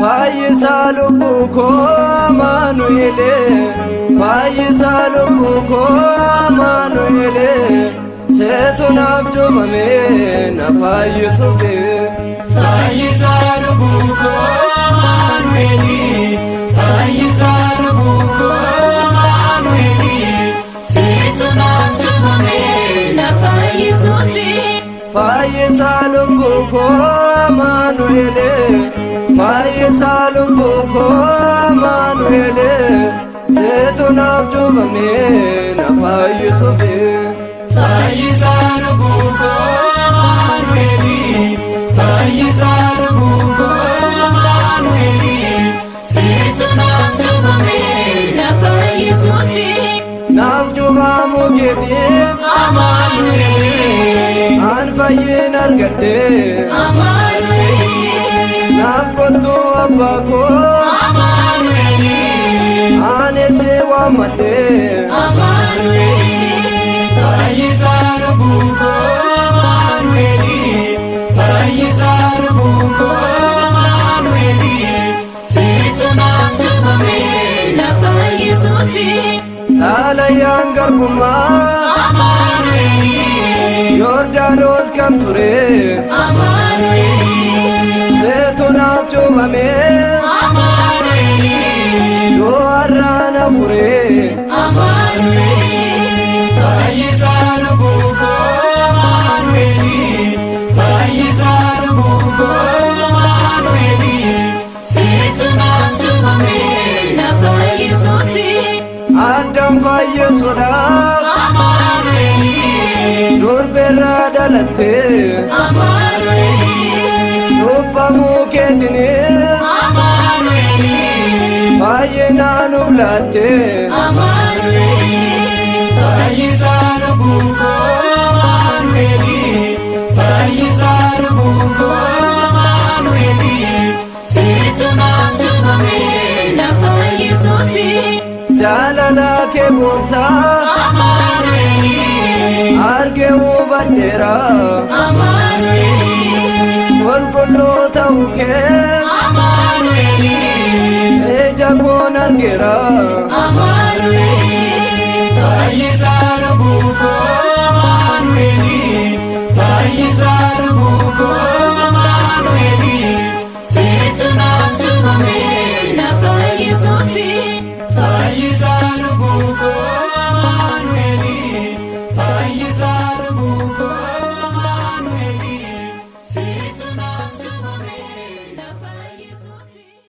Fayyisa lubbuu koo Amaanu'eel, fayyisa lubbuu koo Amaanu'eel, seetu naaf joomame na fayyisuuf. Fayyisa lubbuu koo Amaanu'eel, fayyisa lubbuu koo Amaanu'eel, seetu naaf joomame na fayyisuuf. Fayyisa lubbuu koo Amaanu'eel, fayyisa lubbuu koo Amaanu'eel, seetu naaf joomame na fayyisuuf. Fayyisa lubbuu koo Amaanu'eel, fayyisa lubbuu koo Amaanu'eel, seetu naaf joomame na fayyisuuf. Naaf joomamu keetiin Amaanu'eel, an fayyin argadhe. Amaanu'eel, Naaf kottu abbaa koo Amaanu'eel, ani si waammadhe. Amaanu'eel, fayyisa lubbuu koo Amaanu'eel, fayyisa lubbuu koo Amaanu'eel, seetu naaf joomame na fayyisuuf. Dhaalayaan garbummaa Amaanu'eel, Yordaanos kan ture, Amaanu'eel, seetu naaf joomame Amaanu'eel, yoo har'aan afure. Amaanu'eel, fayyisa lubbuu koo Amaanu'eel, fayyisa lubbuu koo Amaanu'eel, seetu naaf joomame na fayyisuuf. Addaan fayyisuudhaaf Amaanu'eel, durbeerraa dhalatte. Amaanu'eel, Cubbamuu keetiinis Amaanu'eel, fayyinaa nuuf laatte. Amaanu'eel, fayyisa lubbuu koo Amaanu'eel, fayyisa lubbuu koo Amaanu'eel, seetu naaf joomame na fayyisuuf. Jaalala kee gooftaa Amaanu'eel, argee hubadheera. Amaanu'eel, Qulqulluu ta'uu kees Amaanu'eel, ija koon argeera. Amaanu'eel,